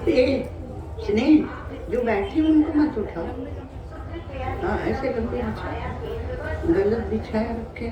ये स्नेह जो बैठी उनको मत उठाओ। हाँ ऐसे लंबे बिछा, गलत बिछाया रखे।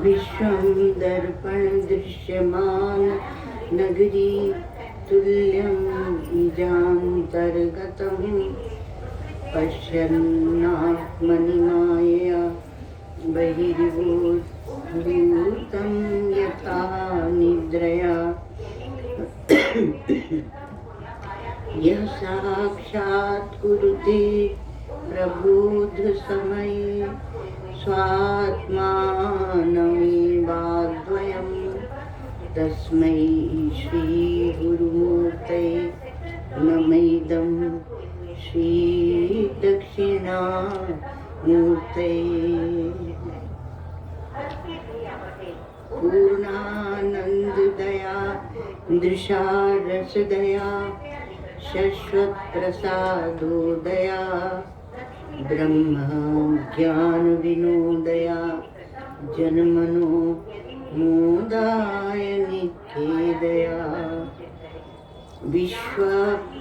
विश्वं दर्पण दृश्यमान नगरी तुल्यं निजान्तर्गतं पश्यन्नात्मनि मायया बहिर्भूतं यथा निद्रया यः साक्षात् कुरुते प्रबोधसमये स्वात्मानमेवाद्वयं तस्मै श्रीगुरुमूर्तये नमैदं श्रीदक्षिणामूर्तये। पूर्णानन्ददया दृशारसदया शश्वत्प्रसादोदया ब्रह्म ज्ञान विनोदया जन्मनो मोदाय निखेदया विश्व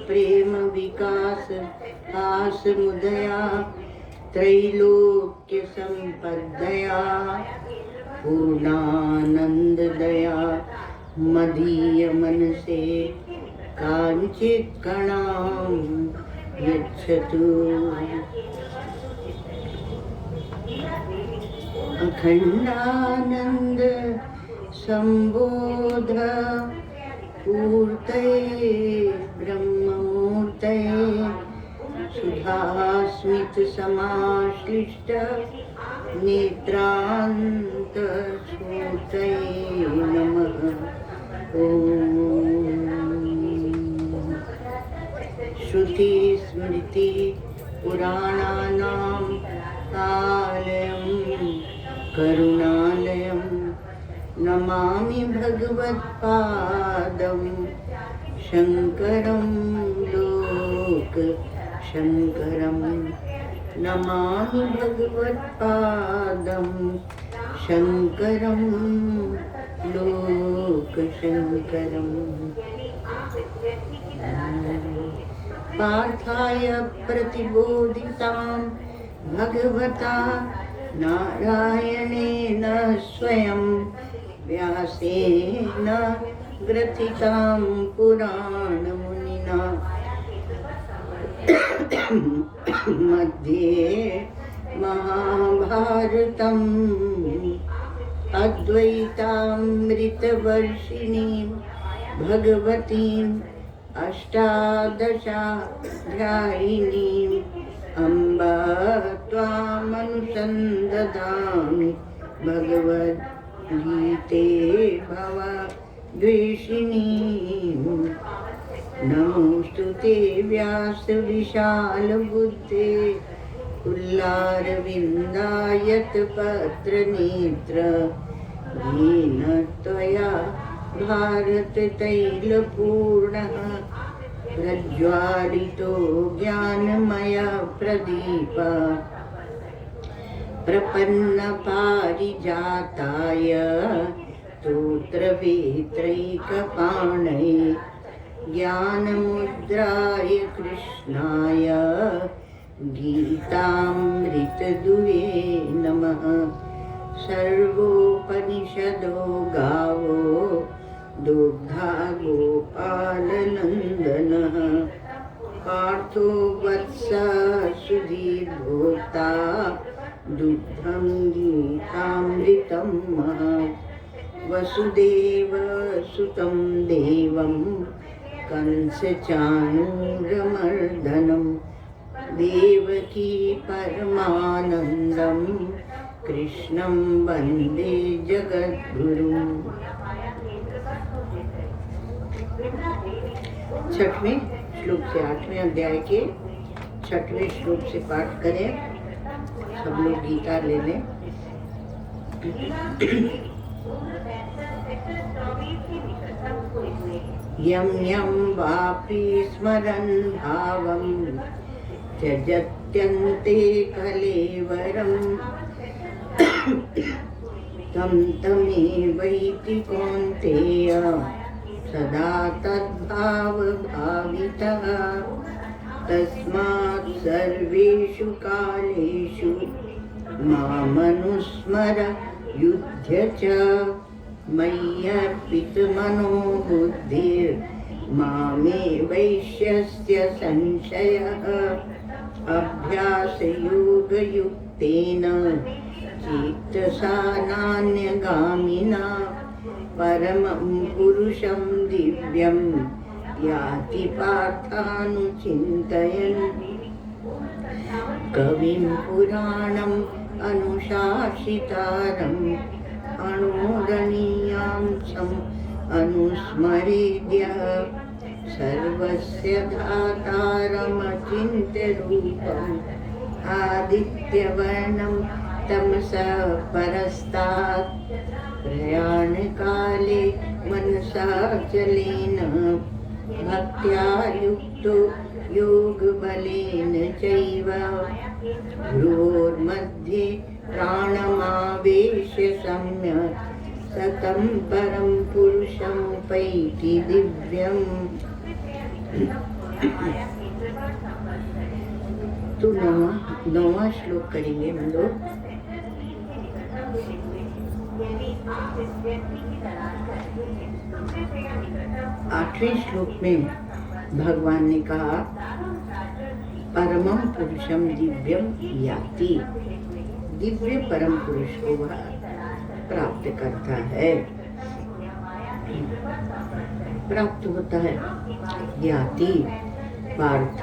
प्रेम विकास आसमुदया त्रैलोक्य संपदया पूर्णानंददया मदीय मनसे कांचित कणां यच्छतु। अखंडानंद संबोध पूर्तये ब्रह्ममूर्तये सुधास्मित समाश्लिष्ट नेत्रांत स्फूर्तये नमः। ओम श्रुति स्मृति पुराणानां आलयं करुणालयं नमामि भगवत्पादं शंकरं लोक शंकरं नमामि भगवत्पादं शंकरं लोक शंकरं। पार्थाय प्रतिबोधितां भगवता नारायणेन स्वयं व्यासेन ग्रथितां पुराणमुनिना मध्ये महाभारतम् अद्वैतामृतवर्षिणीं भगवतीम् अष्टादशाध्यायिनीम् अम्ब त्वामनुसन्दधामि भगवद्गीते भवद्वेषिणीम्। नमोऽस्तु ते व्यासविशालबुद्धे कुल्लारविन्दायत पत्रनेत्र येन त्वया भारततैलपूर्णः प्रज्वालितो ज्ञानमय प्रदीप प्रपन्नपारिजाताय स्तोत्रवेत्रैकपाणये ज्ञानमुद्राय कृष्णाय गीतामृतदुहे नमः। सर्वोपनिषदो गावो दुग्धा गोपालनन्दनः पार्थो वत्स सुधीर्भोक्ता दुग्धं गीतामृतं महत् वसुदेवसुतं देवं कंसचाणूरमर्दनं देवकी परमानन्दं कृष्णं वन्दे जगद्गुरुम्। छठवें श्लोक से 8वें अध्याय के 6वें श्लोक से पाठ करें। सब लोग गीता ले लें। यम यम वापि स्मरन् भावं त्यजत्यन्ते कलेवरं तं तमेवैति कौन्तेय सदा तद्भावभावितः। तस्मात् सर्वेषु कालेषु मामनुस्मर युध्य च मय्यर्पितमनो बुद्धिर्मामे वैश्यस्य संशयः। अभ्यासयोगयुक्तेन चेतसा नान्यगामिना परमं पुरुषं दिव्यं याति पार्थानुचिन्तयन्। कविं पुराणम् अनुशासितारम् अणोरणीयांशम् अनुस्मरेद्यः। सर्वस्य धातारमचिन्त्य रूपम् आदित्यवर्णं तमसः परस्तात्। प्रयाणकाले मनसा चलेन भक्त्या युक्तो योगबलेन चैव। भ्रोर्मध्ये प्राणमावेश्य सम्यक् सतं परं पुरुषमुपैति दिव्यम्। तो नौवां श्लोक करेंगे हम लोग। 8वें श्लोक में भगवान ने कहा परमं पुरुषम दिव्यम याति। दिव्य परम पुरुष को वह प्राप्त करता है, प्राप्त होता है। याति पार्थ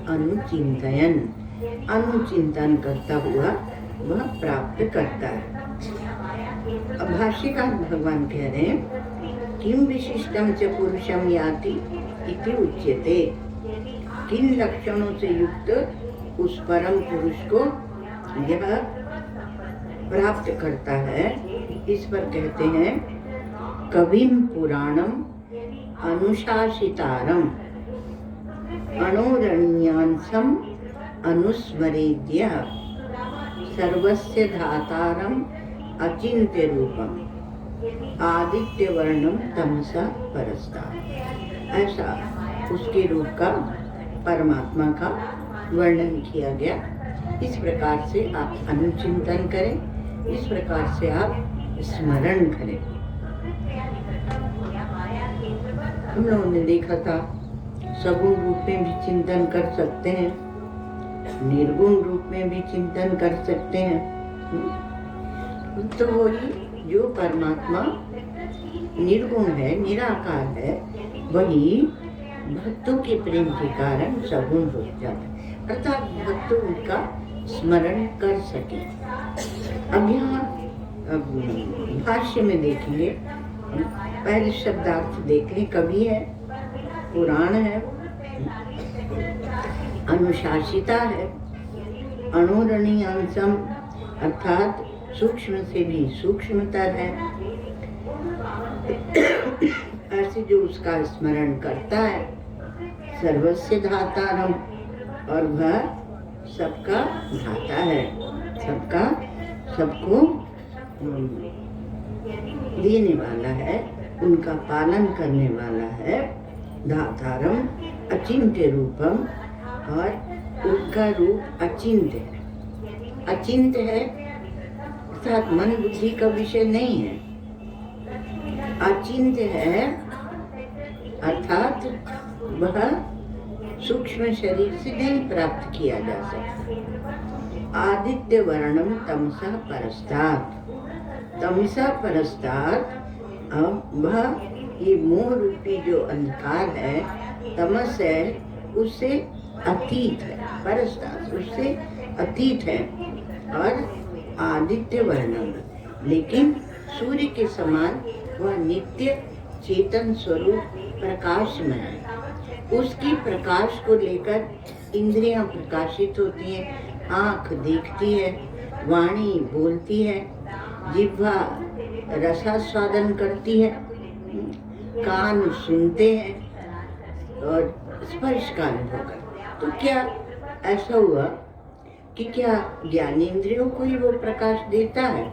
अनुचिंतयन, अनुचिंतन करता हुआ वह प्राप्त करता है। अब भाष्यकार भगवान कह रहे हैं किम विशिष्टम च पुरुषम याति इति उच्यते। किन लक्षणों से युक्त उस परम पुरुष को यह प्राप्त करता है, इस पर कहते हैं कविम पुराणम अनुशासितारम अणोरणीयांशम अनुस्मरेद्यः। सर्वस्य धातारम अचिन्त्य रूपम आदित्य वर्णम तमसा परस्तात्। ऐसा उसके रूप का, परमात्मा का वर्णन किया गया। इस प्रकार से आप अनुचिंतन करें, इस प्रकार से आप स्मरण करें। हम लोगों ने देखा था सगुण रूप में भी चिंतन कर सकते हैं, निर्गुण रूप में भी चिंतन कर सकते हैं। तो वही जो परमात्मा निर्गुण है, निराकार है, वही भक्तों के प्रेम के कारण सगुण हो जाता है, अर्थात भक्त उनका स्मरण कर सके। अब यहाँ भाष्य में देखेंगे, पहले शब्दार्थ देख लें। कवि है, पुराण है, अनुशासिता है, अणोरणीयांशम अर्थात सूक्ष्म से भी सूक्ष्मतर है। ऐसे जो उसका स्मरण करता है। सर्वस्य धातारम, और वह सबका धाता है, सबका सबको देने वाला है, उनका पालन करने वाला है। धातारम अचिंत्य रूपम, और उसका रूप अचिंत्य है। अचिंत्य है अर्थात मन बुद्धि का विषय नहीं है। अचिंत्य है अर्थात वह सूक्ष्म शरीर से नहीं प्राप्त किया जा सकता। आदित्य वर्णम तमसा परस्तात्। तमसा परस्तात्, अब वह ये मोह रूपी जो अंधकार है, तमस है, उससे अतीत है। परस्तात् उससे अतीत है। और आदित्य वर्णम, लेकिन सूर्य के समान वह नित्य चेतन स्वरूप प्रकाश में है। उसकी प्रकाश को लेकर इंद्रियां प्रकाशित होती हैं। आँख देखती है, वाणी बोलती है, जिह्वा रसास्वादन करती है, कान सुनते हैं और स्पर्श का अनुभव करते। तो क्या ऐसा हुआ कि क्या ज्ञानेंद्रियों को ही वो प्रकाश देता है?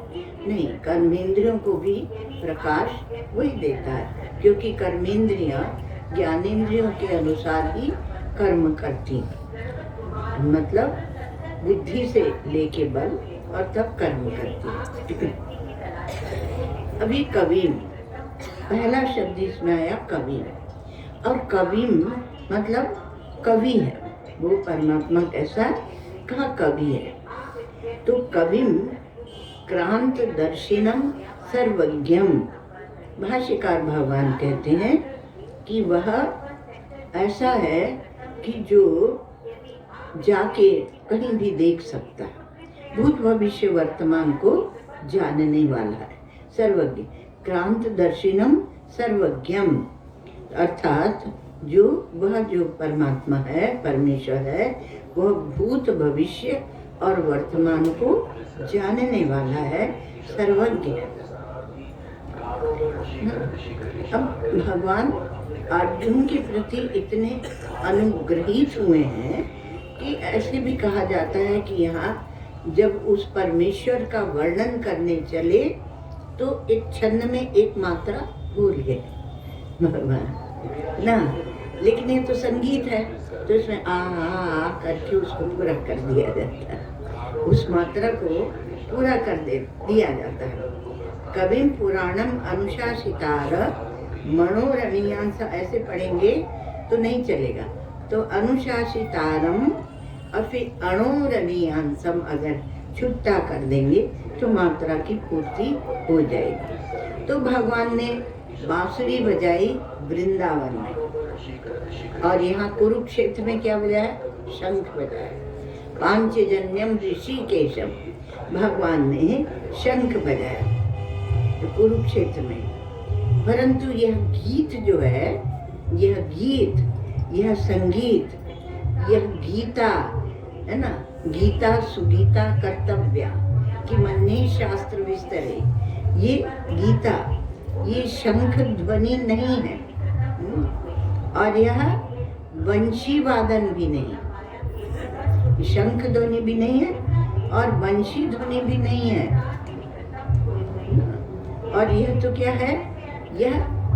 नहीं, कर्मेंद्रियों को भी प्रकाश वही देता है, क्योंकि कर्मेंद्रियां ज्ञानेंद्रियों के अनुसार ही कर्म करती हैं। मतलब बुद्धि से लेके बल और तब कर्म करती है। अभी कविम, पहला शब्द इसमें आया कविम, और कविम मतलब कवि है। वो परमात्मा कैसा? कहा कवि है। तो कविम क्रांत दर्शिनम सर्वज्ञम, भाष्यकार भगवान कहते हैं कि वह ऐसा है कि जो जाके कहीं भी देख सकता है, भूत भविष्य वर्तमान को जानने वाला है, सर्वज्ञ। क्रांत दर्शिनम सर्वज्ञम, अर्थात जो परमात्मा है, परमेश्वर है, वह भूत भविष्य और वर्तमान को जानने वाला है, सर्वज्ञ है। अब भगवान अर्जुन के प्रति इतने अनुग्रहित हुए हैं कि ऐसे भी कहा जाता है कि यहाँ जब उस परमेश्वर का वर्णन करने चले तो एक छंद में एक मात्रा भूल गए भगवान ना, लेकिन ये तो संगीत है, तो इसमें आ करके उसको पूरा कर दिया जाता है, उस मात्रा को पूरा कर दिया जाता है। कविम पुराणम अनुशासितार मनोरमीयांश, ऐसे पढ़ेंगे तो नहीं चलेगा, तो अनुशासितारम और फिर अणोरमीयांशम अगर छुट्टा कर देंगे तो मात्रा की पूर्ति हो जाएगी। तो भगवान ने बांसुरी बजाई वृंदावन में, और यहाँ कुरुक्षेत्र में क्या बजाया? शंख बजाया। पांचजन्यम ऋषिकेशम, भगवान ने शंख बजाया तो कुरुक्षेत्र में। परंतु यह गीत जो है, यह गीत, यह संगीत, यह गीता है ना, गीता सुगीता कर्तव्या कि मन्ने शास्त्र विस्तरे, ये गीता, ये शंख ध्वनि नहीं है, और यह वंशी वादन भी नहीं, शंख ध्वनि भी नहीं है और वंशी ध्वनि भी नहीं है। और यह तो क्या है? यह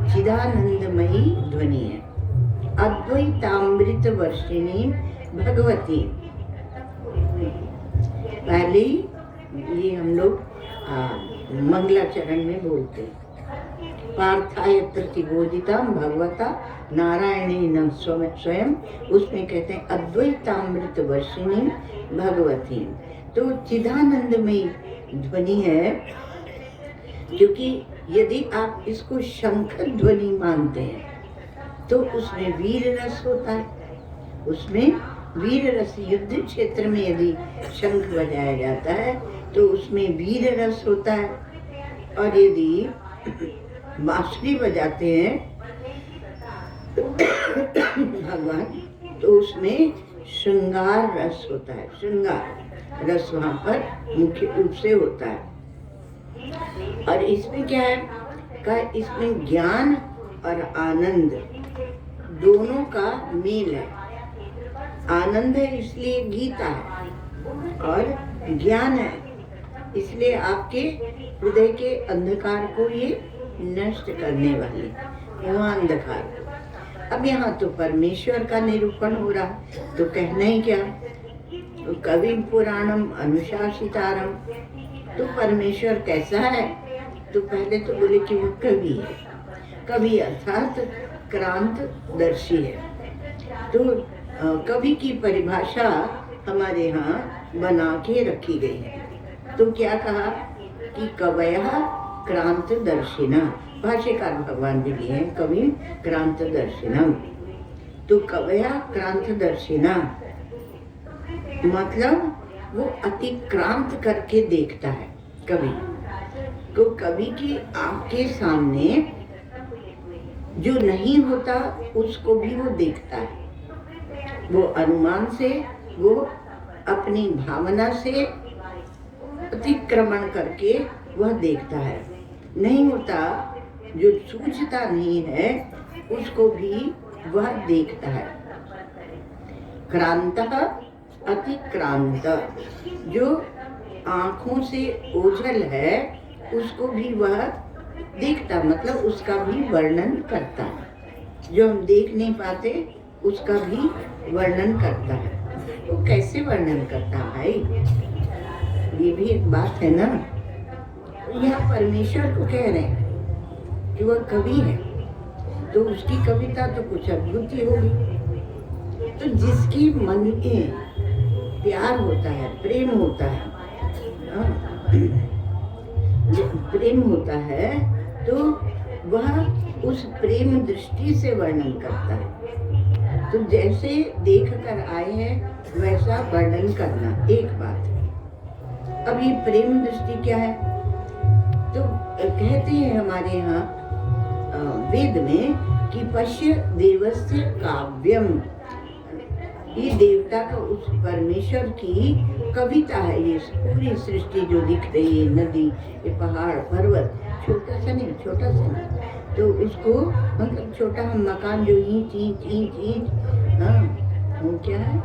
चिदानंदमयी ध्वनि है, अद्वैतामृत वर्षिणी भगवती। पहले ये हम लोग मंगलाचरण में बोलते हैं, पार्थाय प्रतिबोधितम भगवता नारायणेन स्वयं, उसमें कहते हैं अद्वैतामृत वर्षिणी भगवती। तो चिदानंदमयी ध्वनि है, क्योंकि यदि आप इसको शंख ध्वनि मानते हैं तो उसमें वीर रस होता है, उसमें वीर रस, युद्ध क्षेत्र में यदि शंख बजाया जाता है तो उसमें वीर रस होता है, और यदि बांसुरी बजाते हैं भगवान तो उसमें श्रृंगार रस होता है, श्रृंगार रस वहाँ पर मुख्य रूप से होता है। और इसमें क्या है का, इसमें ज्ञान और आनंद दोनों का मेल है। आनंद है इसलिए गीता है, और ज्ञान है इसलिए आपके हृदय के अंधकार को ये नष्ट करने वाले, वहाँ अंधकार को। अब यहाँ तो परमेश्वर का निरूपण हो रहा, तो कहना ही क्या, तो कवि पुराणम अनुशासितारम, तो परमेश्वर कैसा है? तो पहले तो बोले कि वो कवि है, कवि अर्थात क्रांत दर्शी है। तो कवि की परिभाषा हमारे यहाँ बना के रखी गई है। तो क्या कहा कि कवयः क्रांत दर्शिना, भाष्यकार भगवान जी लिए हैं कवि क्रांत दर्शिनम। तो कवयः क्रांत दर्शिना मतलब वो अतिक्रांत करके देखता है कवि। तो कवि की आँख के सामने जो नहीं होता उसको भी वो देखता है। वो अनुमान से, वो अपनी भावना से अतिक्रमण करके वह देखता है। नहीं होता, जो सूझता नहीं है उसको भी वह देखता है। क्रांतः अतिक्रांत, जो आँखों से ओझल है उसको भी वह देखता, मतलब उसका भी वर्णन करता है। जो हम देख नहीं पाते उसका भी वर्णन करता है। तो कैसे वर्णन करता है भाई, ये भी एक बात है ना। यहाँ परमेश्वर को कह रहे हैं कि वह कवि है, तो उसकी कविता तो कुछ अद्भुत ही होगी। तो जिसकी मन में प्यार होता है, प्रेम होता है, प्रेम होता है, तो वह उस प्रेम दृष्टि से वर्णन करता है। तो जैसे देख कर आए हैं वैसा वर्णन करना एक बात है। अब ये प्रेम दृष्टि क्या है? तो कहते हैं हमारे यहाँ वेद में कि पश्य देवस्य काव्यम, ये देवता का, उस परमेश्वर की कविता है। ये पूरी सृष्टि जो दिख रही है, नदी, ये पहाड़, पर्वत, छोटा सा नहीं, छोटा सा नहीं, तो उसको मतलब छोटा हम मकान जो ईंट ईंट ईंट ईंट, हाँ वो क्या है,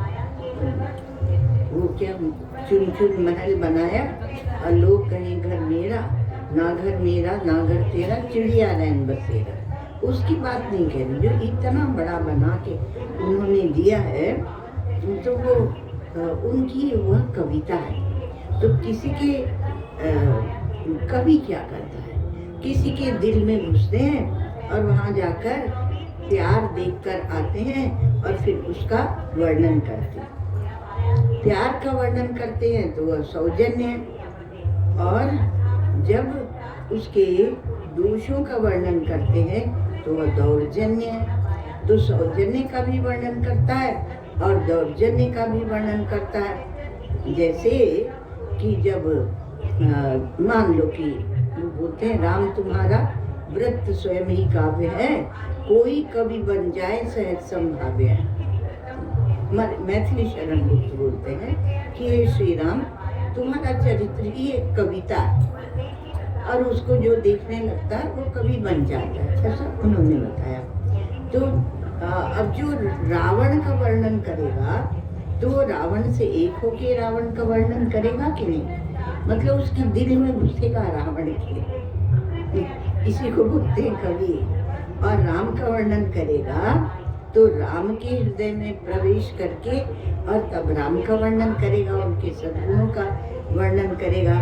वो क्या चुन चुन महल बनाया और लोग कहें घर मेरा, ना घर मेरा ना घर तेरा, चिड़िया रैन बसेरा। उसकी बात नहीं कह रही, जो इतना बड़ा बना के उन्होंने दिया है, तो वो उनकी वह कविता है। तो किसी के कवि क्या करता है, किसी के दिल में घुसते हैं और वहाँ जाकर प्यार देखकर आते हैं और फिर उसका वर्णन करते हैं। प्यार का वर्णन करते हैं तो वह सौजन्य है, और जब उसके दोषों का वर्णन करते हैं तो वह दौर्जन्य है। तो सौजन्य का भी वर्णन करता है और दौर्जन्य का भी वर्णन करता है। जैसे कि जब मान लो कि बोलते हैं राम तुम्हारा व्रत स्वयं ही काव्य है, कोई कवि बन जाए सहज संभाव्य है। मैथिली शरण गुप्त बोलते हैं कि हे श्री राम, तुम्हारा चरित्र ही एक कविता है और उसको जो देखने लगता है वो कवि बन जाता है, ऐसा उन्होंने बताया। तो अब जो रावण का वर्णन करेगा तो रावण से एक होके रावण का वर्णन करेगा कि नहीं, मतलब उसके दिल में घुसेगा रावण के, इसी को बोलते हैं कवि। और राम का वर्णन करेगा तो राम के हृदय में प्रवेश करके और तब राम का वर्णन करेगा, उनके सद्गुणों का वर्णन करेगा।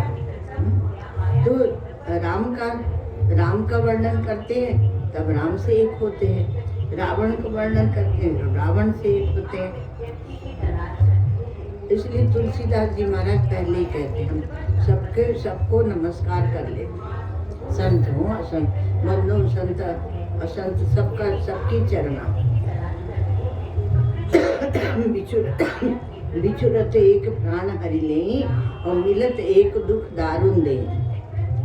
तो राम का वर्णन करते हैं तब राम से एक होते हैं, रावण का वर्णन करते हैं तो रावण से एक होते हैं। इसलिए तुलसीदास जी महाराज पहले ही कहते हैं हम सबको नमस्कार कर ले, संत हो असंत, मनो संत असंत सबका, सबकी चरणा। बिछुरत एक प्राण हरि ले और मिलत एक दुख दारुण दे।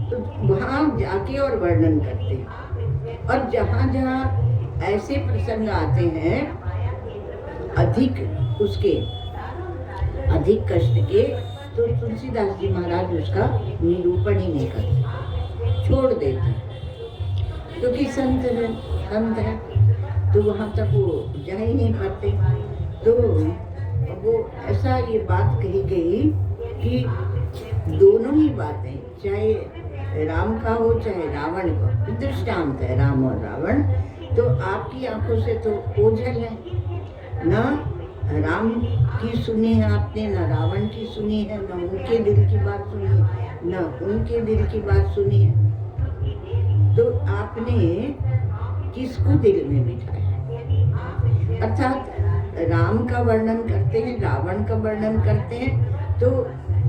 तो वहाँ जाके और वर्णन करते हैं। और जहाँ जहाँ ऐसे प्रसंग आते हैं अधिक उसके, अधिक कष्ट के, तो तुलसीदास जी महाराज उसका निरूपण ही नहीं करते, छोड़ देते, क्योंकि संत है तो वहाँ तक वो जा ही नहीं पाते। तो वो ऐसा ये बात कही गई कि दोनों ही बातें, चाहे राम का हो चाहे रावण का, दृष्टांत है राम और रावण। तो आपकी आंखों से तो ओझल है, ना राम की सुनी है आपने, ना रावण की सुनी है, ना उनके दिल की बात सुनी है, ना उनके दिल की बात सुनी है। तो आपने किसको दिल में बिठाया? अर्थात राम का वर्णन करते हैं, रावण का वर्णन करते हैं, तो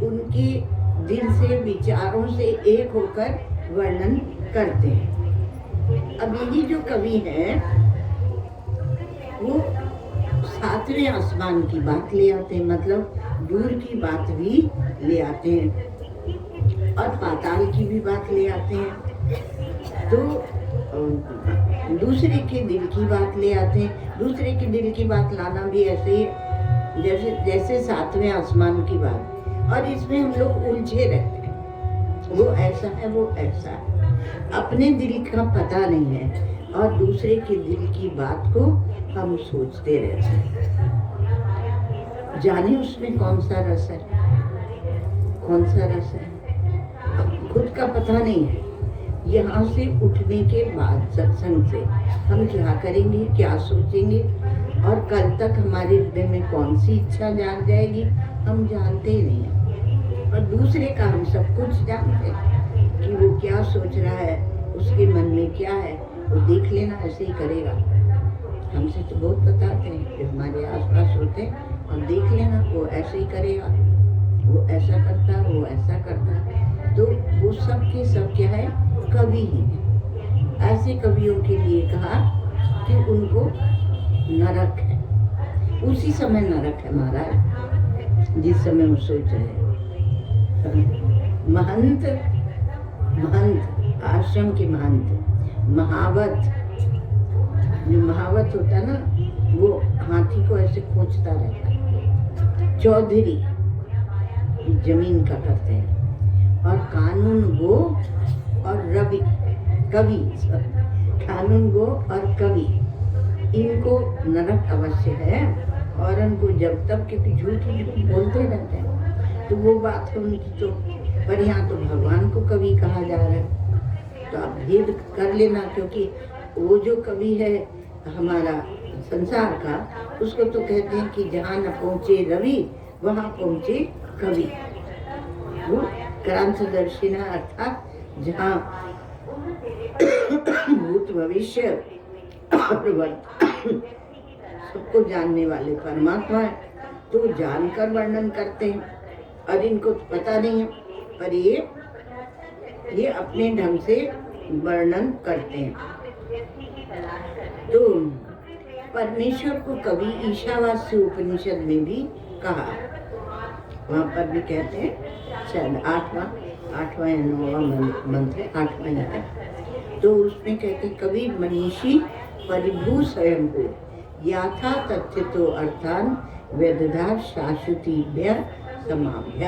उनके दिल से, विचारों से एक होकर वर्णन करते हैं। अब यही जो कवि हैं वो सातवें आसमान की बात ले आते हैं, मतलब दूर की बात भी ले आते हैं और पाताल की भी बात ले आते हैं। तो दूसरे के दिल की बात ले आते हैं। दूसरे के दिल की बात लाना भी ऐसे ही जैसे सातवें आसमान की बात, और इसमें हम लोग उलझे रहते हैं। वो ऐसा है, वो ऐसा है, अपने दिल का पता नहीं है और दूसरे के दिल की बात को हम सोचते रहते हैं। जाने उसमें कौन सा रस है, कौन सा रस है, खुद का पता नहीं है। यहाँ से उठने के बाद सत्संग से हम क्या करेंगे, क्या सोचेंगे और कल तक हमारे हृदय में कौन सी इच्छा जाग जाएगी हम जानते ही नहीं हैं। और दूसरे का हम सब कुछ जानते हैं कि वो क्या सोच रहा है, उसके मन में क्या है, वो देख लेना ऐसे ही करेगा। हमसे तो बहुत बताते हैं कि हमारे आसपास होते हैं और देख लेना वो ऐसे ही करेगा, वो ऐसा करता है, वो ऐसा करता है। तो वो सब के सब क्या है, कवि ही है। ऐसे कवियों के लिए कहा कि उनको नरक है, उसी समय नरक है महाराज जिस समय वो सोच रहे हैं। महंत आश्रम के महंत, महावत, जो महावत होता है ना, वो हाथी को ऐसे खोजता रहता है। चौधरी जमीन का करते हैं, और कानून गो और रवि कवि, कानून गो और कवि, इनको नरक अवश्य है। और उनको जब तक क्योंकि झूठ बोलते रहते हैं तो वो बात है उनकी। तो पर यहाँ तो भगवान को कवि कहा जा रहा है, तो आप भेद कर लेना, क्योंकि वो जो कवि है हमारा संसार का, उसको तो कहते हैं कि जहाँ न पहुँचे रवि वहाँ पहुँचे कवि। वो क्रांतदर्शिना अर्थात जहाँ भूत भविष्य और वर्तमान सबको जानने वाले परमात्मा है, तो जानकर वर्णन करते हैं। और इनको तो पता नहीं है, पर ये अपने ढंग से वर्णन करते हैं। तो परमेश्वर को कवि ईशावास्य उपनिषद में भी कहा, वहाँ पर भी कहते हैं, शायद आठवां या 9वां मंत्र, 8वां है। तो उसमें कहते हैं कवि मनीषी परिभू स्वयं को याथा तथ्य तो अर्थान वेदधा शाश्वतीभ्य समाभ्य।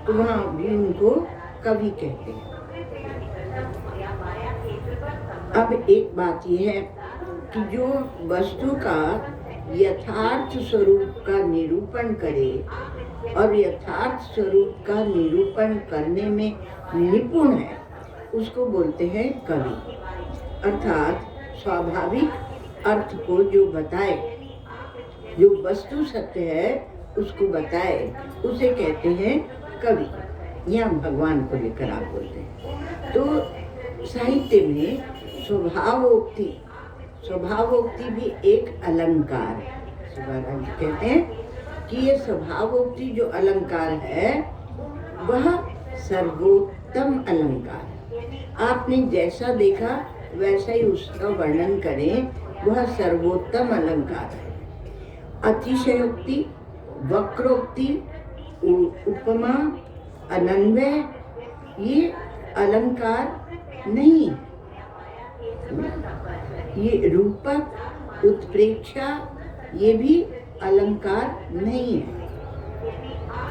तो वहाँ भी उनको कवि कहते हैं। अब एक बात यह है कि जो वस्तु का यथार्थ स्वरूप का निरूपण करे और यथार्थ स्वरूप का निरूपण करने में निपुण है, उसको बोलते हैं कवि। अर्थात स्वाभाविक अर्थ को जो बताए, जो वस्तु सत्य है उसको बताए, उसे कहते हैं कवि। या भगवान को लेकर आप बोलते हैं। तो साहित्य में स्वभावोक्ति भी एक अलंकार है। सुभाराम जी कहते हैं कि ये स्वभावोक्ति जो अलंकार है वह सर्वोत्तम अलंकार है। आपने जैसा देखा वैसा ही उसका वर्णन करें, वह सर्वोत्तम अलंकार है। अतिशयोक्ति, वक्रोक्ति, उपमा, अनन्वय ये अलंकार नहीं। ये रूपक, उत्प्रेक्षा ये भी अलंकार नहीं है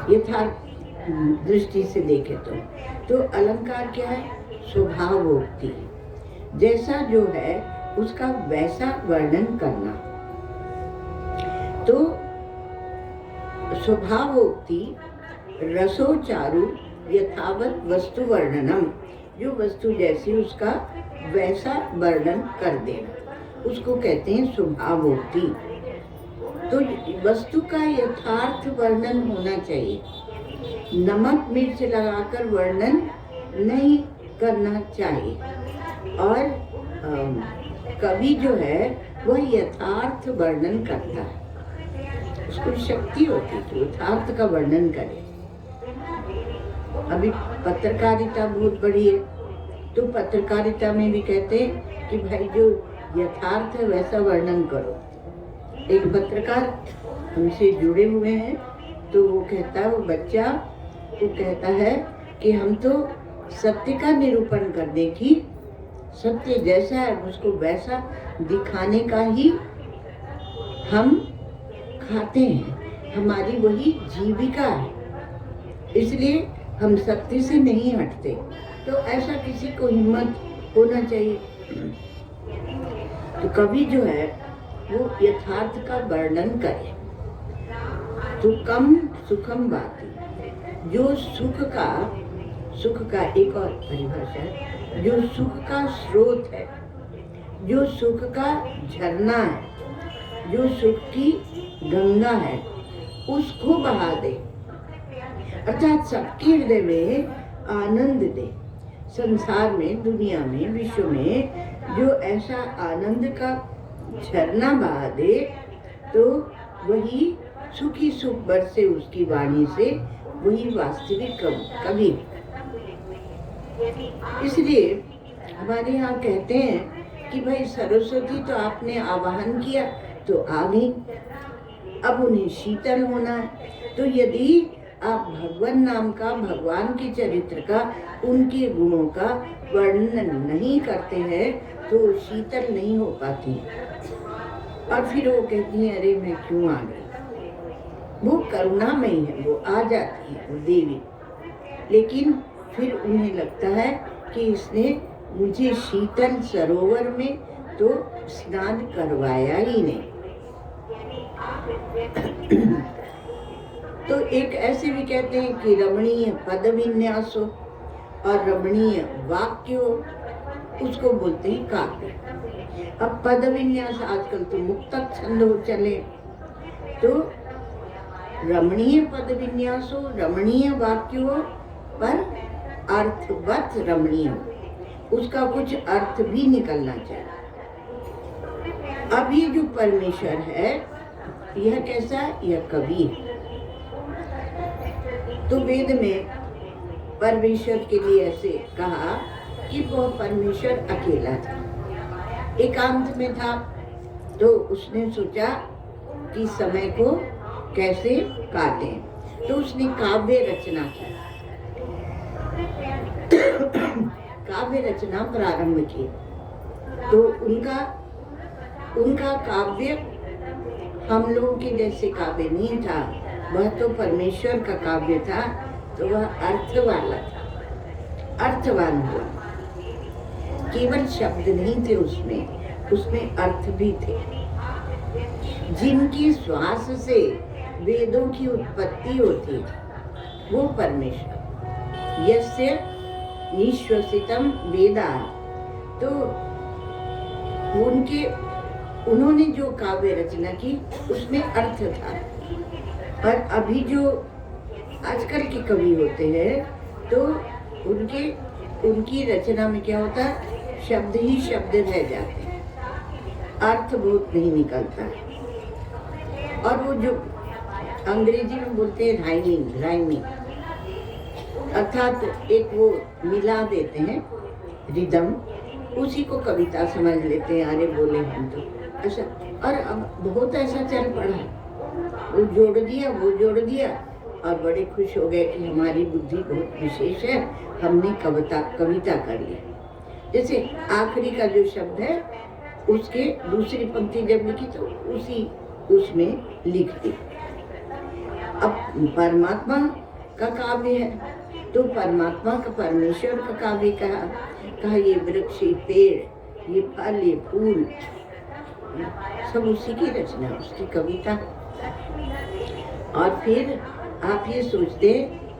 यथार्थ दृष्टि से देखे तो अलंकार क्या है? स्वभावोक्ति, जैसा जो है उसका वैसा वर्णन करना। तो स्वभावोक्ति रसोचारु यथावत वस्तु वर्णनम, जो वस्तु जैसी उसका वैसा वर्णन कर देना, उसको कहते हैं स्वभावोक्ति। तो वस्तु का यथार्थ वर्णन होना चाहिए, नमक मिर्च लगाकर वर्णन नहीं करना चाहिए। और कवि जो है वह यथार्थ वर्णन करता है, उसको शक्ति होती है कि यथार्थ का वर्णन करे। अभी पत्रकारिता बहुत बड़ी है, तो पत्रकारिता में भी कहते हैं कि भाई जो यथार्थ है वैसा वर्णन करो। एक पत्रकार हमसे जुड़े हुए हैं, तो वो कहता है, वो बच्चा वो कहता है कि हम तो सत्य का निरूपण करने की, सत्य जैसा है उसको वैसा दिखाने का ही हम खाते हैं, हमारी वही जीविका है, इसलिए हम सत्य से नहीं हटते। तो ऐसा किसी को हिम्मत होना चाहिए। तो कवि जो है वो यथार्थ का वर्णन करे। तो कम सुखम बाती, जो सुख का एक और परिभाषा है, जो सुख का स्रोत है, जो सुख का झरना है, जो सुख की गंगा है, उसको बहा दे, अर्थात सबके हृदय में आनंद दे। संसार में, दुनिया में, विश्व में जो ऐसा आनंद का झरना बहा दे, तो वही सुखी सुख बरसे उसकी वाणी से, वही वास्तविक कवि। इसलिए हमारे यहाँ कहते हैं कि भाई सरस्वती तो आपने आवाहन किया तो आ गई, अब उन्हें शीतल होना है। तो यदि आप भगवान नाम का, भगवान के चरित्र का, उनके गुणों का वर्णन नहीं करते हैं तो शीतल नहीं हो पाती। और फिर वो कहती है, अरे मैं क्यों आ गई। वो करुणामयी है, वो आ जाती है, वो देवी, लेकिन फिर उन्हें लगता है कि इसने मुझे शीतल सरोवर में तो स्नान करवाया ही नहीं। तो एक ऐसे भी कहते हैं कि रमणीय पद विन्यास हो और रमणीय वाक्य हो, उसको बोलते हैं काव्य। अब पद विन्यास आजकल तो मुक्तक छंद हो चले, तो रमणीय पद विन्यास हो, रमणीय वाक्य हो, पर अर्थवत रमणीय हो, उसका कुछ अर्थ भी निकलना चाहिए। अब ये जो परमेश्वर है, यह कैसा, यह कवि है। तो वेद में परमेश्वर के लिए ऐसे कहा कि वह परमेश्वर अकेला था, एकांत में था। तो उसने सोचा कि समय को कैसे काटें, तो उसने काव्य रचना की। काव्य रचना प्रारंभ की। तो उनका काव्य हम लोगों के जैसे काव्य नहीं था, वह तो परमेश्वर का काव्य था, तो वह अर्थ वाला था, अर्थवान हुआ। केवल शब्द नहीं थे उसमें अर्थ भी थे। जिनकी श्वास से वेदों की उत्पत्ति होती, वो परमेश्वर। यस्य निश्वसितम वेदा, तो उन्होंने जो काव्य रचना की उसमें अर्थ था। और अभी जो आजकल के कवि होते हैं, तो उनकी रचना में क्या होता है, शब्द ही शब्द रह जाते हैं, अर्थ बहुत नहीं निकलता है। और वो जो अंग्रेजी में बोलते हैं राइमिंग, अर्थात एक वो मिला देते हैं रिदम, उसी को कविता समझ लेते हैं, अरे बोले हम तो ऐसा। और अब बहुत ऐसा चल पड़ा, वो जोड़ दिया और बड़े खुश हो गए कि हमारी बुद्धि बहुत विशेष है, हमने कविता कर ली। जैसे आखिरी का जो शब्द है, उसके दूसरी पंक्ति जब लिखी तो उसमें लिख दी। अब परमात्मा का काव्य है, तो परमात्मा का, परमेश्वर का काव्य कहा ये वृक्ष, ये पेड़, ये फल, ये फूल, सब उसी की रचना, उसकी कविता। और फिर आप ये सोचते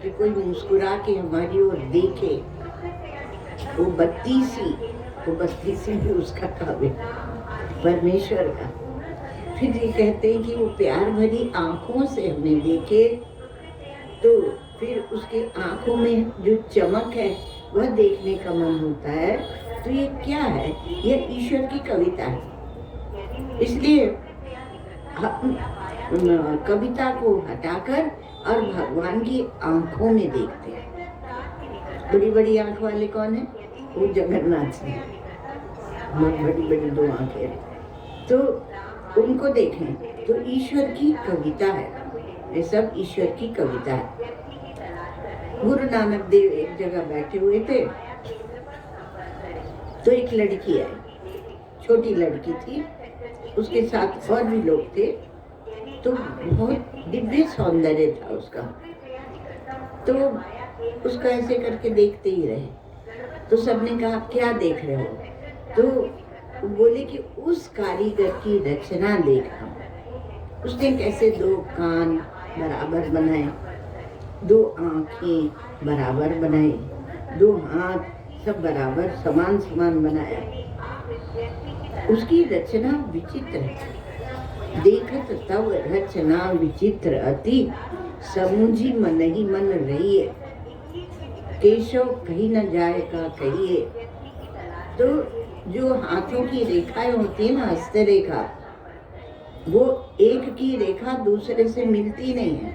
कि कोई मुस्कुरा के हमारी ओर देखे, वो बत्ती सी भी उसका काव्य, परमेश्वर का। फिर ये कहते हैं कि वो प्यार भरी आंखों से हमें देखे, तो फिर उसके आंखों में जो चमक है वह देखने का मन होता है। तो ये क्या है, यह ईश्वर की कविता है। इसलिए कविता को हटाकर और भगवान की आंखों में देखते हैं। बड़ी बड़ी आंख वाले कौन है? वो जगन्नाथ जी, बड़ी बड़ी दो आंखें। तो उनको देखें तो ईश्वर की कविता है, ये सब ईश्वर की कविता है। गुरु नानक देव एक जगह बैठे हुए थे, तो एक लड़की आई, छोटी लड़की थी, उसके साथ और भी लोग थे। तो बहुत दिव्य सौंदर्य था उसका, तो उसका ऐसे करके देखते ही रहे। तो सबने कहा क्या देख रहे हो? तो बोले कि उस कारीगर की रचना देखा, उसने कैसे दो कान बराबर बनाए, दो आंखें बराबर बनाई, दो हाथ सब बराबर समान समान बनाया। उसकी रचना विचित्र है। देखत तब रचना विचित्र अति, समूझी मन ही मन रही है, केशव कहीं न जाए का कहिए। तो जो हाथों की रेखाएं होती है ना, हस्तरेखा, वो एक की रेखा दूसरे से मिलती नहीं है।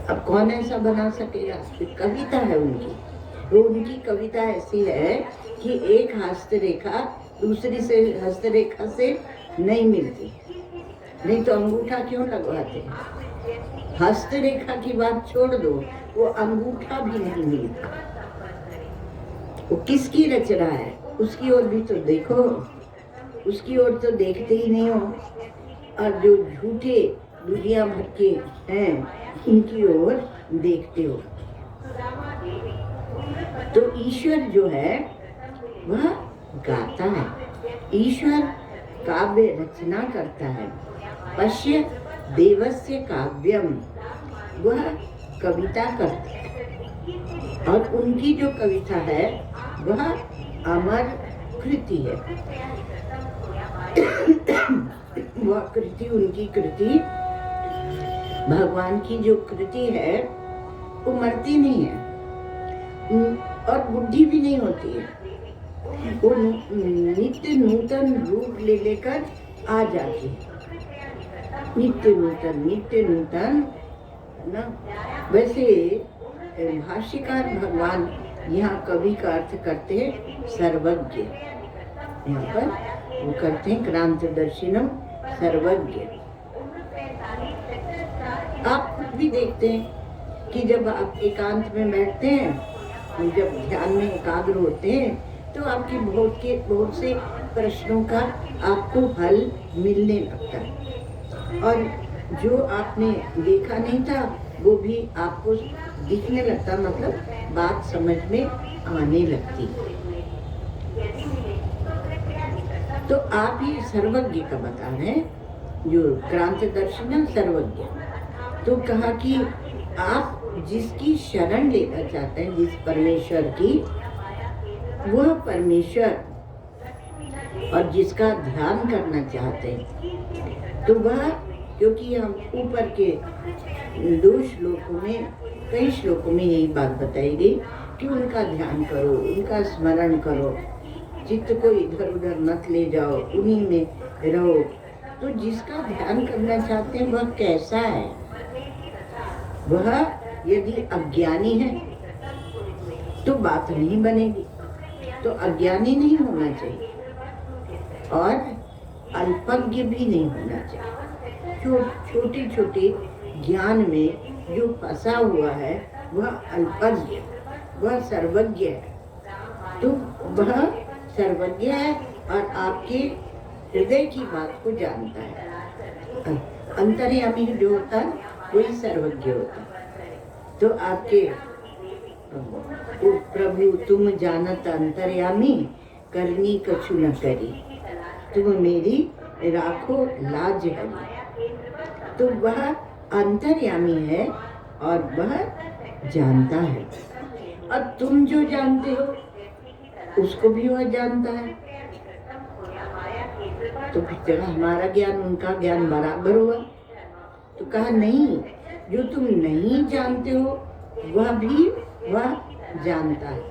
अब कौन ऐसा बना सकेगा? कविता है उनकी, वो उनकी कविता ऐसी है कि एक हस्तरेखा दूसरी से हस्तरेखा से नहीं मिलती। नहीं तो अंगूठा क्यों लगवाते? हस्तरेखा की बात छोड़ दो, वो अंगूठा भी नहीं मिलता। वो किसकी रचना है? उसकी ओर भी तो देखो, उसकी ओर तो देखते ही नहीं हो। और जो झूठे दुनिया भर के हैं, इनकी ओर देखते हो। तो ईश्वर जो है वह गाता है, ईश्वर काव्य रचना करता है। पश्य देवस्य काव्यम, वह कविता करते हैं, और उनकी जो कविता है वह अमर कृति है। वह कृति, उनकी कृति, भगवान की जो कृति है वो मरती नहीं है और बुद्धि भी नहीं होती है। वो नित्य नूतन रूप ले लेकर आ जाती है, नित्य नूतन ना। वैसे भाष्यकार भगवान यहाँ कवि का अर्थ करते हैं सर्वज्ञ, यहाँ पर वो करते हैं क्रांतदर्शिनम सर्वज्ञ। आप खुद भी देखते हैं कि जब आप एकांत में बैठते हैं, जब ध्यान में एकाग्र होते हैं, तो आपके बहुत से प्रश्नों का आपको हल मिलने लगता है, और जो आपने देखा नहीं था वो भी आपको दिखने लगता, मतलब बात समझ में आने लगती। तो आप ये सर्वज्ञ का बता रहे हैं, जो क्रांतदर्शन सर्वज्ञ। तो कहा कि आप जिसकी शरण लेना चाहते हैं, जिस परमेश्वर की, वह परमेश्वर, और जिसका ध्यान करना चाहते हैं, तो वह, क्योंकि हम ऊपर के 2 श्लोकों में, कई श्लोकों में यही बात बताई गई कि उनका ध्यान करो, उनका स्मरण करो, चित्त को इधर उधर मत ले जाओ, उन्हीं में रहो। तो जिसका ध्यान करना चाहते हैं वह कैसा है? वह यदि अज्ञानी है तो बात नहीं बनेगी, तो अज्ञानी नहीं होना चाहिए और अल्पज्ञ भी नहीं होना चाहिए। छोटे छोटे ज्ञान में जो फंसा हुआ है वह अल्पज्ञ, वह सर्वज्ञ है। तो वह सर्वज्ञ है और आपके हृदय की बात को जानता है। अंतर्यामी जो होता है वही सर्वज्ञ होता है। तो आपके प्रभु तुम जानत अंतर्यामी, करनी कछु न करी, तुम मेरी राखो लाज हरी। तो वह अंतर्यामी है और वह जानता है, और तुम जो जानते हो उसको भी वह जानता है। तो फिर हमारा ज्ञान उनका ज्ञान बराबर हुआ। तो कहा नहीं, जो तुम नहीं जानते हो वह भी वह जानता है।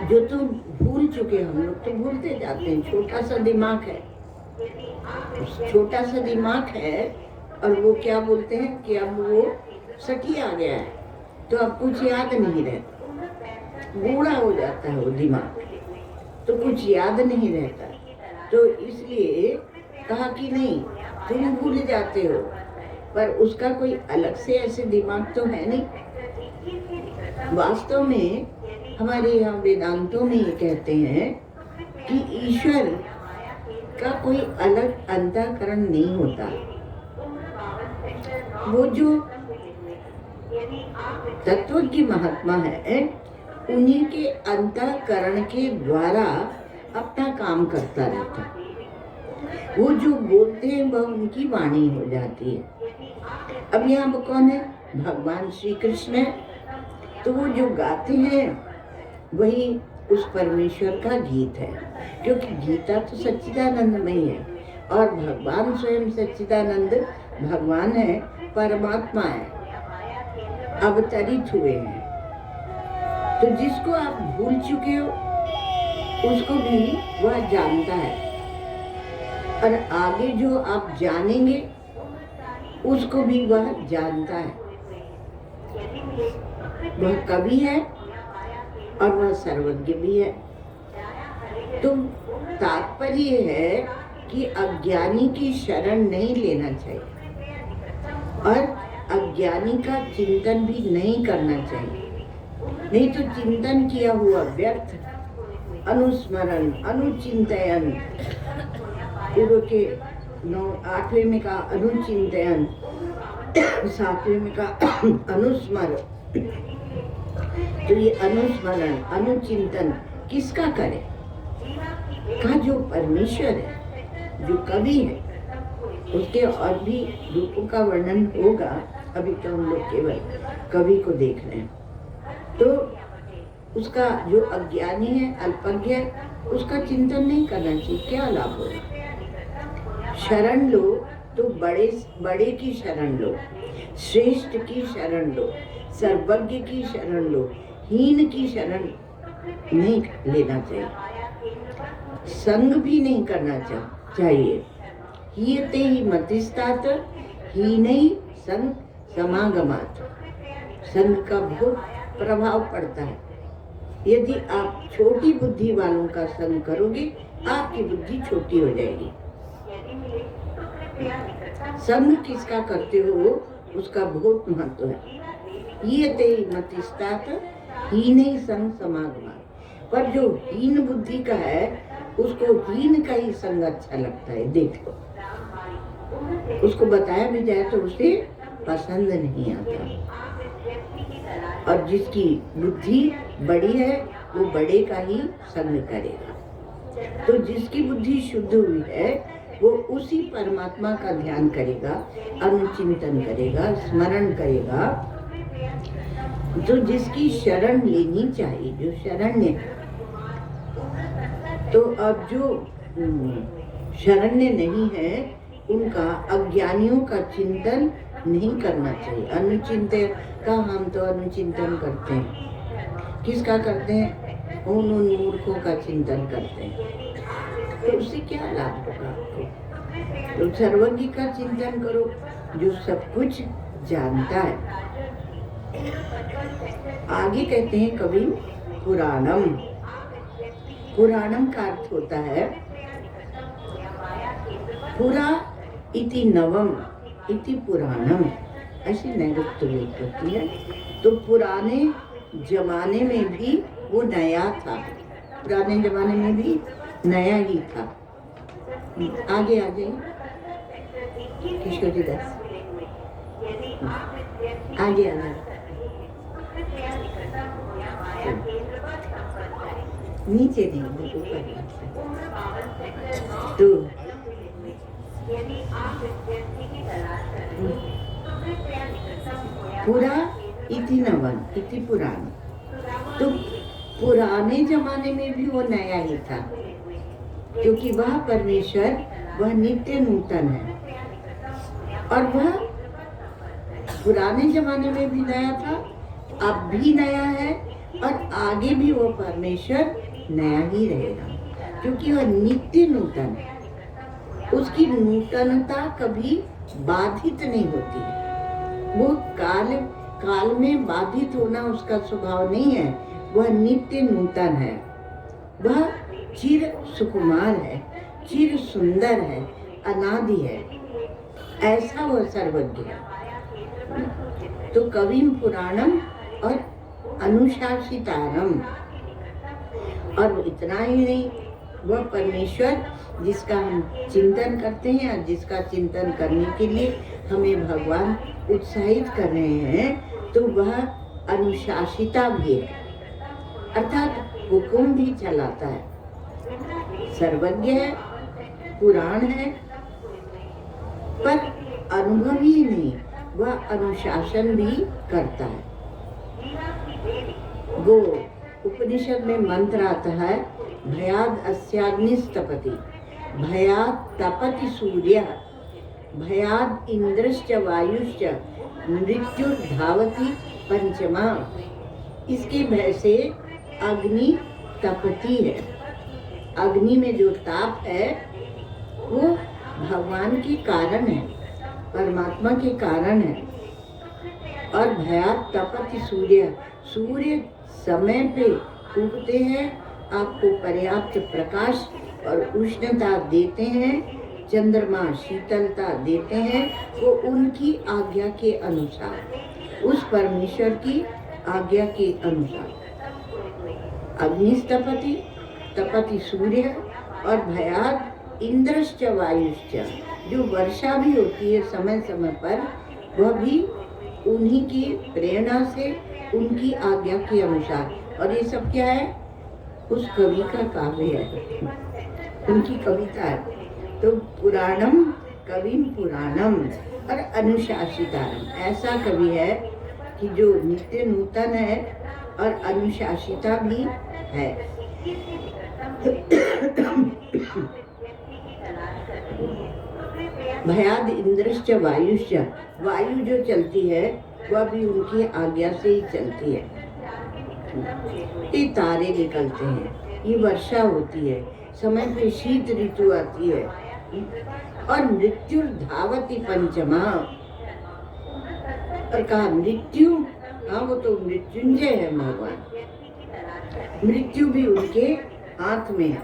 जो तुम भूल चुके, हम लोग तो भूलते जाते हैं, छोटा सा दिमाग है, छोटा सा दिमाग है, और वो क्या बोलते हैं कि अब वो सठी आ गया है, तो अब कुछ याद नहीं रहता, बूढ़ा हो जाता है वो दिमाग, तो कुछ याद नहीं रहता। तो इसलिए कहा कि नहीं, तुम भूल जाते हो, पर उसका कोई अलग से ऐसे दिमाग तो है नहीं। वास्तव में हमारे यहाँ वेदांतों में ये कहते हैं कि ईश्वर का कोई अलग अंतःकरण नहीं होता। वो जो तत्व की महात्मा है, उन्हीं के अंतःकरण के द्वारा अपना काम करता रहता है। वो जो बोलते हैं वह उनकी वाणी हो जाती है। अब यहाँ वो कौन है? भगवान श्री कृष्ण है। तो वो जो गाते हैं वही उस परमेश्वर का गीत है, क्योंकि गीता तो सच्चिदानंदमयी है और भगवान स्वयं सच्चिदानंद भगवान है, परमात्मा है, अवतरित हुए हैं। तो जिसको आप भूल चुके हो उसको भी वह जानता है, और आगे जो आप जानेंगे उसको भी वह जानता है। वह कवि है और वह सर्वज्ञ भी है। तो तात्पर्य है कि अज्ञानी की शरण नहीं लेना चाहिए और अज्ञानी का चिंतन भी नहीं करना चाहिए। नहीं तो चिंतन किया हुआ व्यर्थ, अनुस्मरण, अनुचिंतन, पूर्व के 8वें में का अनुचिंतन, 7वें में का अनुस्मरण। तो ये अनुस्मरण, अनुचिंतन किसका करे? का जो परमेश्वर है, जो कवि है, उसके और भी रूपों का वर्णन होगा। अभी तो हम लोग केवल कवि को देख रहे हैं। तो उसका जो अज्ञानी है, अल्पज्ञ है, उसका चिंतन नहीं करना चाहिए। क्या लाभ होगा? शरण लो तो बड़े बड़े की शरण लो, श्रेष्ठ की शरण लो, सर्वज्ञ की शरण लो, हीन की शरण नहीं लेना चाहिए, संग भी नहीं करना चाहिए। हीयते ही मतिस्तात हीनई संग समागमात्। संग का बहुत प्रभाव पड़ता है। यदि आप छोटी बुद्धि वालों का संग करोगे, आपकी बुद्धि छोटी हो जाएगी। संग किसका करते हो उसका बहुत महत्व है। हीयते ही मतिस्तात हीनई संग समागमात्। पर जो हीन बुद्धि का है उसको हीन का ही संग अच्छा लगता है। देखो, उसको बताया भी जाए तो उसे पसंद नहीं आता। और जिसकी बुद्धि बड़ी है वो बड़े का ही संग करेगा। तो जिसकी बुद्धि शुद्ध हुई है वो उसी परमात्मा का ध्यान करेगा, अनुचिंतन करेगा, स्मरण करेगा। जो जिसकी शरण लेनी चाहिए, जो शरण्य। तो अब जो शरण्य नहीं है उनका, अज्ञानियों का चिंतन नहीं करना चाहिए। अनुचिंतन का हम तो अनुचिंतन करते हैं। किसका करते हैं? उन मूर्खों का चिंतन करते हैं। तो उससे क्या लाभ होगा आपको? तो सर्वज्ञ का चिंतन करो जो सब कुछ जानता है। आगे कहते हैं कवि पुराणम। पुराणम का अर्थ होता है पुरा इति नवम इति पुराणम, ऐसी नैरुक्त होती है। तो पुराने जमाने में भी वो नया था, पुराने जमाने में भी नया ही था। आगे आ जाइए किशोरी दास, आगे आ जाइए। नीचे नहीं, ऊपर। तो पुरा इति नवन इति पुराण। तो पुराने जमाने में भी वो नया ही था, क्योंकि वह परमेश्वर, वह नित्य नूतन है। और वह पुराने जमाने में भी नया था, अब भी नया है, और आगे भी वो परमेश्वर नया ही रहेगा, क्योंकि वह नित्य नूतन है। उसकी नूतनता कभी बाधित नहीं होती है। वो काल में बाधित होना उसका स्वभाव नहीं है। वह नित्य नूतन है, वह चिर सुकुमार है, चिर सुंदर है, अनादि है, ऐसा वह सर्वज्ञ है। तो कविम पुराणम और अनुशासितारम। और इतना ही नहीं, वह परमेश्वर जिसका हम चिंतन करते हैं और जिसका चिंतन करने के लिए हमें भगवान उत्साहित कर रहे हैं, तो वह अनुशासिता भी है, अर्थात हुक्म भी चलाता है, सर्वज्ञ है, पुराण है, पर अनुभवी नहीं, वह अनुशासन भी करता है। वो उपनिषद में मंत्र आता है, भयाद अस्याग्निस्तपति, भयाद तपति सूर्य, भयाद इंद्रश्च वायुश्च, मृत्युर्धावति पंचमा। इसके भय से अग्नि तपती है। अग्नि में जो ताप है वो भगवान के कारण है, परमात्मा के कारण है। और भयात तपति सूर्य, सूर्य समय पे उगते हैं, आपको पर्याप्त प्रकाश और उष्णता देते हैं, चंद्रमा शीतलता देते हैं, वो उनकी आज्ञा के अनुसार, उस परमेश्वर की आज्ञा के अनुसार। अग्निस्तपति, तपति सूर्य, और भयाद इंद्रश्च वायुश्च, जो वर्षा भी होती है समय समय पर, वह भी उन्हीं की प्रेरणा से, उनकी आज्ञा के अनुसार। और ये सब क्या है? उस कवि का काव्य है, उनकी कविता है। तो पुराणम कविम पुराणम और अनुशासितारम, ऐसा कवि है कि जो नित्य नूतन है और अनुशासिता भी है। भयाद इंद्रश्च वायुश्च, वायु जो चलती है वह भी उनकी आज्ञा से ही चलती है। ये तारे निकलते हैं, ये वर्षा होती है, समय पे शीत ऋतु आती है। और मृत्यु धावती पंचमा, और कहा मृत्यु, हाँ वो तो मृत्युंजय है भगवान, मृत्यु भी उनके हाथ में है,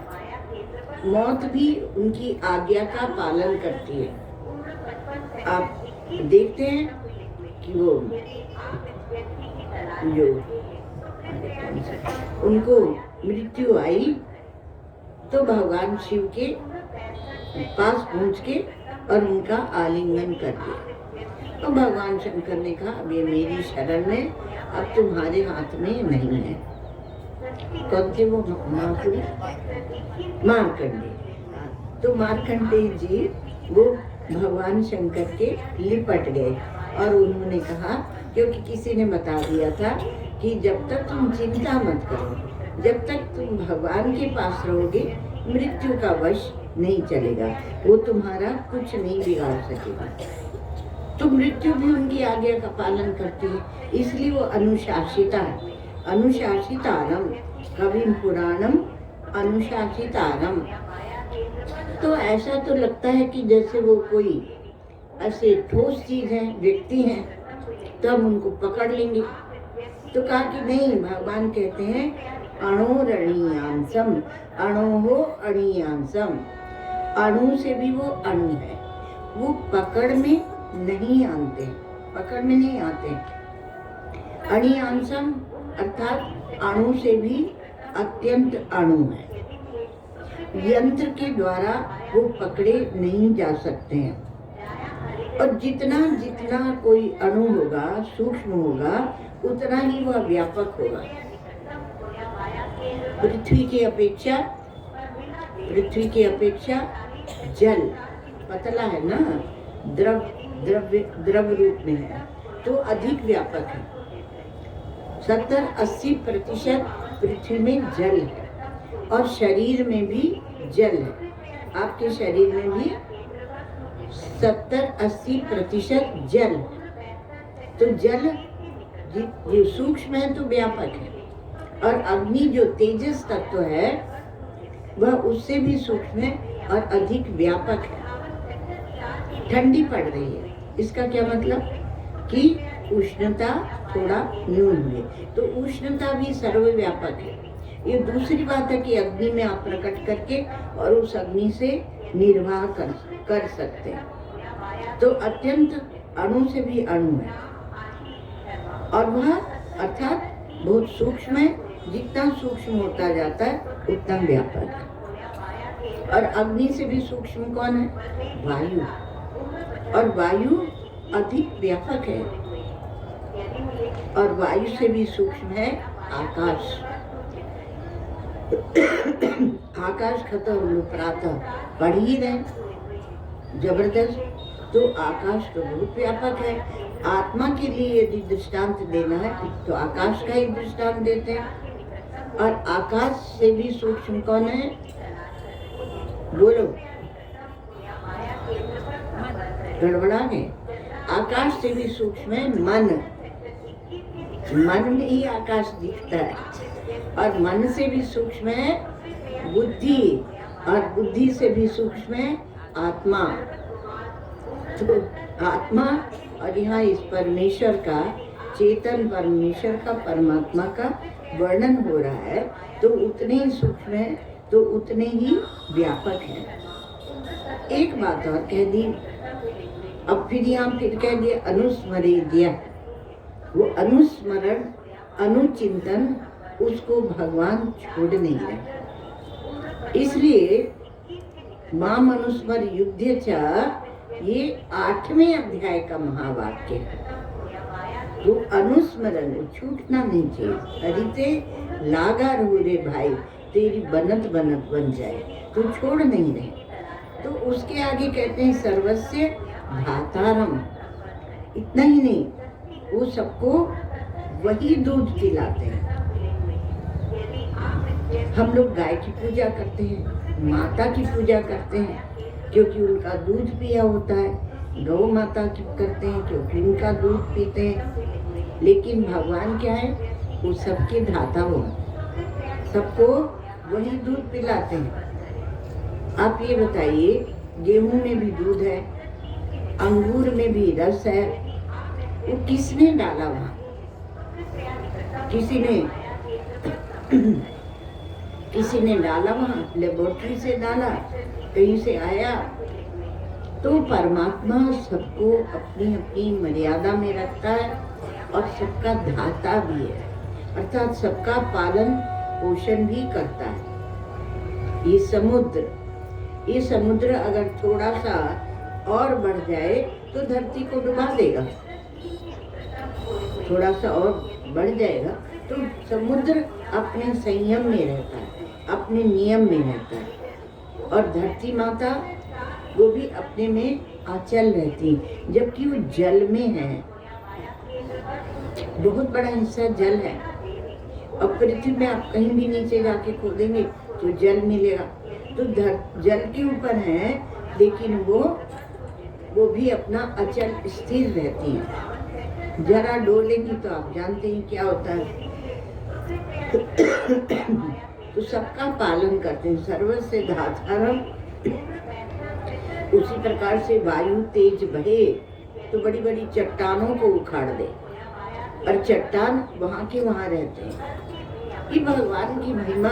मौत भी उनकी आज्ञा का पालन करती है। आप देखते हैं कि वो जो उनको मृत्यु आई तो भगवान शिव के पास पहुंच के और उनका आलिंगन कर दिया। तो भगवान शंकर ने कहा, अब ये मेरी शरण में, अब तुम्हारे हाथ में नहीं है। कौन थे वो? महापुरुष मार्कंडेय। तो मार्कंडेय जी वो भगवान शंकर के लिपट गए और उन्होंने कहा, क्योंकि किसी ने बता दिया था कि जब तक तुम चिंता मत करो, जब तक तुम भगवान के पास रहोगे, मृत्यु का वश नहीं चलेगा, वो तुम्हारा कुछ नहीं बिगाड़ सकेगा। तो मृत्यु भी उनकी आज्ञा का पालन करती है, इसलिए वो अनुशासिता है। अनुशासितारम कविम पुराणम अनुशासितारम। तो ऐसा तो लगता है कि जैसे वो कोई ऐसे ठोस चीज है, व्यक्ति हैं, तो हम उनको पकड़ लेंगे। तो कहा कि नहीं, भगवान कहते हैं अणोरणीयांसम, अणोहो अणीयांसम, अणु से भी वो अणु है, वो पकड़ में नहीं आते, पकड़ में नहीं आते। अणीयांसम अर्थात अणु से भी अत्यंत अणु है, यंत्र के द्वारा वो पकड़े नहीं जा सकते हैं। और जितना जितना कोई अणु होगा, सूक्ष्म होगा, उतना ही वह व्यापक होगा। पृथ्वी की अपेक्षा जल पतला है ना, द्रव रूप में है, तो अधिक व्यापक है। 70-80% पृथ्वी में जल है और शरीर में भी जल है। आपके शरीर में भी 70-80% जल है। तो जल जो सूक्ष्म है तो व्यापक है, और अग्नि जो तेजस तत्व है वह उससे भी सूक्ष्म है और अधिक व्यापक है। ठंडी पड़ रही है, इसका क्या मतलब कि उष्णता थोड़ा न्यून हुई, तो उष्णता भी सर्वव्यापक है। ये दूसरी बात है कि अग्नि में आप प्रकट करके और उस अग्नि से निर्वाह कर सकते हैं। तो अत्यंत अणु से भी अणु है, और वह अर्थात बहुत सूक्ष्म है। जितना सूक्ष्म होता जाता है उतना व्यापक है। और अग्नि से भी सूक्ष्म कौन है? वायु। और वायु अधिक व्यापक है, और वायु से भी सूक्ष्म है आकाश। आकाश खत्म प्रातः पढ़ ही रहे जबरदस्त। तो आकाश तो बहुत व्यापक है। आत्मा के लिए यदि दृष्टांत देना है तो आकाश का ही दृष्टांत देते हैं। और आकाश से भी सूक्ष्म कौन है? बोलो, गड़बड़ा गए। आकाश से भी सूक्ष्म है मन। मन में ही आकाश दिखता है, और मन से भी सूक्ष्म है बुद्धि, और बुद्धि से भी सूक्ष्म है आत्मा। तो आत्मा, और यहाँ इस परमेश्वर का, चेतन परमेश्वर का, परमात्मा का वर्णन हो रहा है, तो उतने ही सूक्ष्म है, तो उतने ही व्यापक है। एक बात और कह दी, अब फिर यहाँ फिर कह दिया अनुस्मरेद्य। वो अनुस्मरण, अनुचिंतन, उसको भगवान छोड़ नहीं रहे। इसलिए माम अनुस्मर युद्ध च, ये 8वें अध्याय का महावाक्य है। तो अनुस्मरण छूटना नहीं चाहिए। हरिते लागा रो रे भाई, तेरी बनत बनत बन जाए, तो छोड़ नहीं रहे। तो उसके आगे कहते हैं सर्वस्य धातारम। इतना ही नहीं, वो सबको वही दूध पिलाते हैं। हम लोग गाय की पूजा करते हैं, माता की पूजा करते हैं क्योंकि उनका दूध पिया होता है। गौ माता की करते हैं क्योंकि उनका दूध पीते हैं। लेकिन भगवान क्या है? वो सबके धाता हो, सबको वही दूध पिलाते हैं। आप ये बताइए, गेहूं में भी दूध है, अंगूर में भी रस है, वो किसने डाला वहाँ? किसी ने डाला वहाँ, लेबोरेटरी से डाला, कहीं से आया। तो परमात्मा सबको अपनी अपनी मर्यादा में रखता है, और सबका धाता भी है, अर्थात सबका पालन पोषण भी करता है। ये समुद्र अगर थोड़ा सा और बढ़ जाए तो धरती को डुबा देगा। थोड़ा सा और बढ़ जाएगा तो समुद्र अपने संयम में रहता है, अपने नियम में रहता है। और धरती माता वो भी अपने में अचल रहती है, जबकि वो जल में है। बहुत बड़ा हिस्सा जल है। अब पृथ्वी में आप कहीं भी नीचे जाके खोदेंगे तो जल मिलेगा। तो जल के ऊपर है, लेकिन वो भी अपना अचल स्थिर रहती है। जरा डोलेंगी तो आप जानते हैं क्या होता है। तो सबका पालन करते हैं। सर्वस्य धातारम। उसी प्रकार से वायु तेज बहे तो बड़ी बड़ी चट्टानों को उखाड़ दे, और चट्टान वहाँ के वहाँ रहते हैं। ये भगवान की महिमा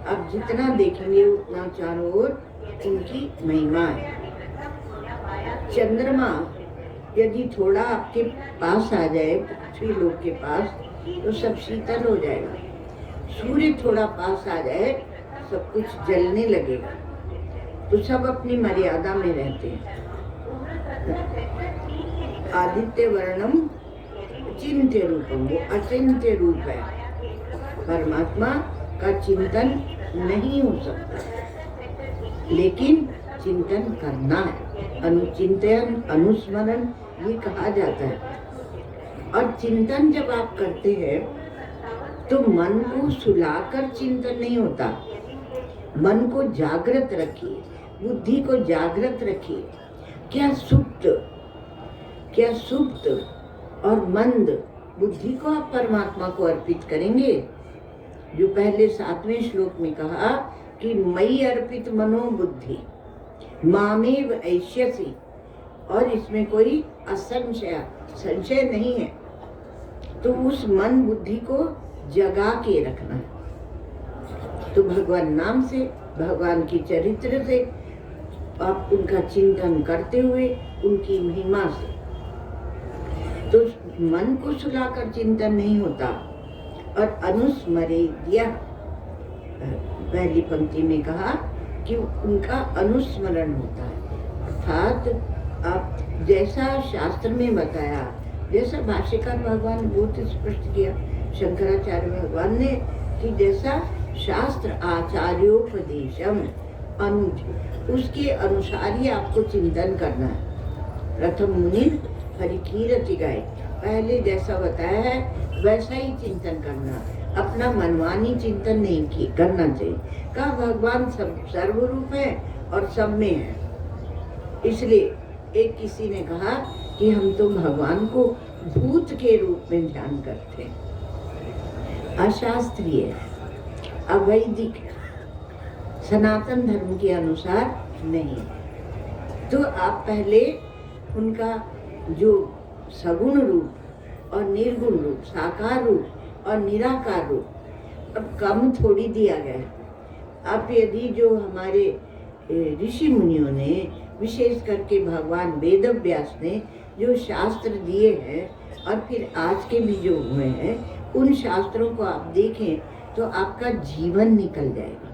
आप जितना देखेंगे उतना चारों ओर उनकी महिमा है। चंद्रमा यदि थोड़ा आपके पास आ जाए, पृथ्वी लोक के पास, तो सब शीतल हो जाएगा। सूर्य थोड़ा पास आ जाए, सब कुछ जलने लगेगा। तो सब अपनी मर्यादा में रहते हैं। आदित्य वर्णम चिंत्य रूपम, वो अचिंत्य रूप है। परमात्मा का चिंतन नहीं हो सकता, लेकिन चिंतन करना है। अनुचिंतन, अनुस्मरण ये कहा जाता है। और चिंतन जब आप करते हैं तो मन को सुलाकर चिंतन नहीं होता। मन को जागृत रखिए, बुद्धि को जागृत रखिए। क्या सुप्त और मंद बुद्धि को आप परमात्मा को अर्पित करेंगे। जो पहले 7वें श्लोक में कहा कि मई अर्पित मनो बुद्धि मामेव ऐष्यसि, और इसमें कोई संशय नहीं है। तो उस मन बुद्धि को जगा के रखना है। तो भगवान नाम से, भगवान की चरित्र से, आप उनका चिंतन करते हुए, उनकी महिमा से, तो मन को सुलाकर चिंतन नहीं होता। और अनुस्मरेद्य, पहली पंक्ति में कहा कि उनका अनुस्मरण होता है। अर्थात आप जैसा शास्त्र में बताया, जैसा भाष्यकार भगवान ने बहुत स्पष्ट किया, शंकराचार्य भगवान ने, कि जैसा शास्त्र आचार्योपदेशम अनुज, उसके अनुसार ही आपको चिंतन करना है। प्रथम मुनि हरिकीरति गाय, पहले जैसा बताया है वैसा ही चिंतन करना, अपना मनमानी चिंतन नहीं करना चाहिए। कहा भगवान सब सर्वरूप है और सब में है। इसलिए एक किसी ने कहा कि हम तो भगवान को भूत के रूप में ध्यान करते हैं। अशास्त्रीय, अवैदिक, सनातन धर्म के अनुसार नहीं। तो आप पहले उनका जो सगुण रूप और निर्गुण रूप, साकार रूप और निराकार रूप, अब कम थोड़ी दिया गया। अब यदि जो हमारे ऋषि मुनियों ने, विशेष करके भगवान वेद व्यास ने जो शास्त्र दिए हैं, और फिर आज के भी जो हुए हैं, उन शास्त्रों को आप देखें तो आपका जीवन निकल जाएगा।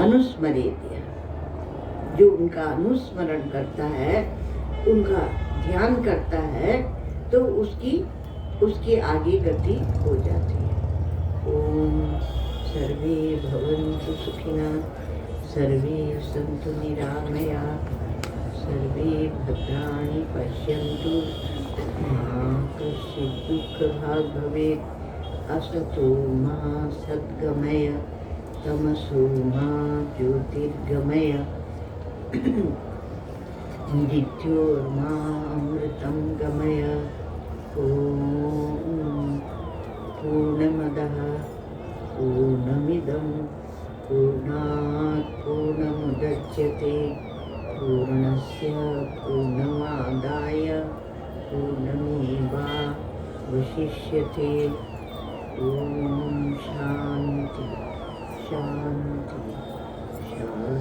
अनुस्मरेद्य, जो उनका अनुस्मरण करता है, उनका ध्यान करता है, तो उसकी आगे गति हो जाती है। ओम सर्वे भवन्तु सुखिनः, सर्वे सन्तु निरामयाः, सर्वे भद्राणि पश्यन्तु, मा कश्चित् दुःखभाग् भवेत्। असतो मा सद्गमय, तमसो मा ज्योतिर्गमय, मृत्योर्मा अमृतं गमय। ओम पूर्णमदः पूर्णमिदं पूर्णात् पूर्णमुदच्यते, पूर्णस्य पूर्णमादाय पूर्णमेवावशिष्यते। ओम शांति शांति शांति।